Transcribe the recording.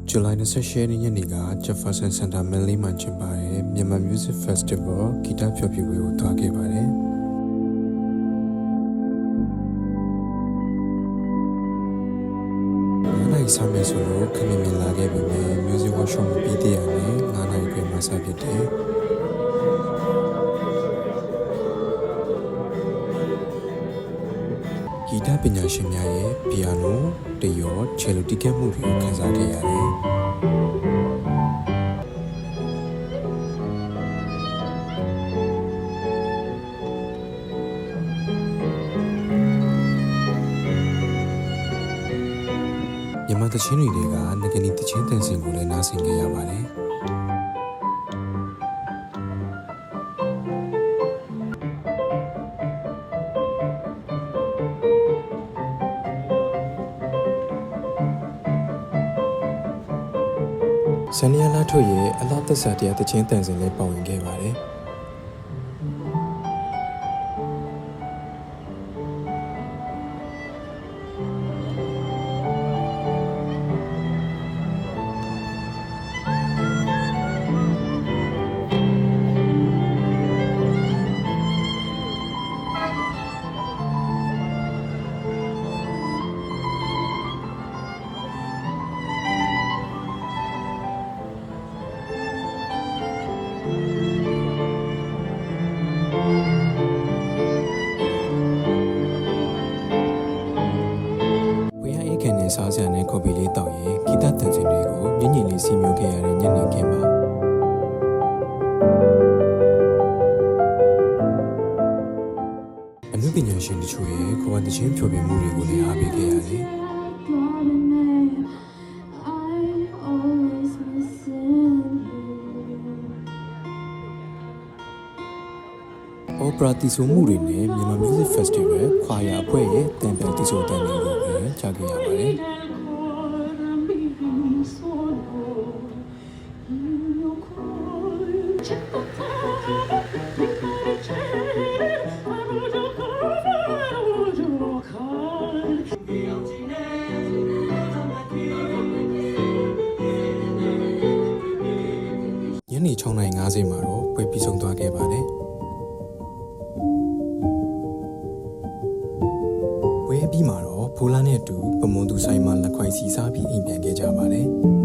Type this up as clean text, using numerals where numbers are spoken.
July 28ရက်နေ့က Jefferson Center Manly မှာကျင်းပတဲ့ Myanmar Music Festival ဂီတဖျော်ဖြေပွဲကိုသွားခဲ့ပါတယ်။နိုင်ဆမ်းမယ်ဆိုလို့ခဏမြင်လာခဲ့ပေမဲ့ Music Workshop ပြီးတဲ့ရက်နဲ့9နာရီခွဲမှာစဖြစ်တယ်။ဂီတပညာရှင်များရဲ့ပီယာနိုတရောချယ်လိုတီးကပ်မှုတွေကိုခန်းစားခဲ့ရတယ်။မြန်မာသချင်းတွေကငကနေသချင်းတန်စင်ကိုလည်းနားဆင်ခဲ့ရပါတယ်။ဆန်နီယာလာထွေရဲ့အလားသစ္စာတရားသချင်းတန်စင်လည်းပါဝင်ခဲ့ပါတယ်။စားစရာနဲ့ကော်ဖီလေးတောက်ရင်ဂီတတန်စင်တွေကိုညင်ညင်လေးစီမျိုးခဲ့ရတဲ့ညနေခင်းမှာအမှုပညာရှင်တို့ရဲ့ကိုယ်ဝန်တချင်းဖြောပြမှုတွေကိုလည်းအားပေးခဲ့ရတယ်။အော်ပရာတီဆိုမှုတွေနဲ့မြန်မာ Music Festival ခွာရအဖွဲ့ရဲ့တန်ပြန်တီဆိုတန်တွေကိုလည်းကြားခဲ့ရပါတယ်။ညနေ6:50မှာတော့ပွဲပြီးဆုံးသွားခဲ့ပါတယ်။ဝဲပြီးမှာတော့ဖိုးလာနဲ့အတူပမွန်သူဆိုင်မှာလက်ခွိုက်စီစားပြီးအိမ်ပြန်ခဲ့ကြပါတယ်။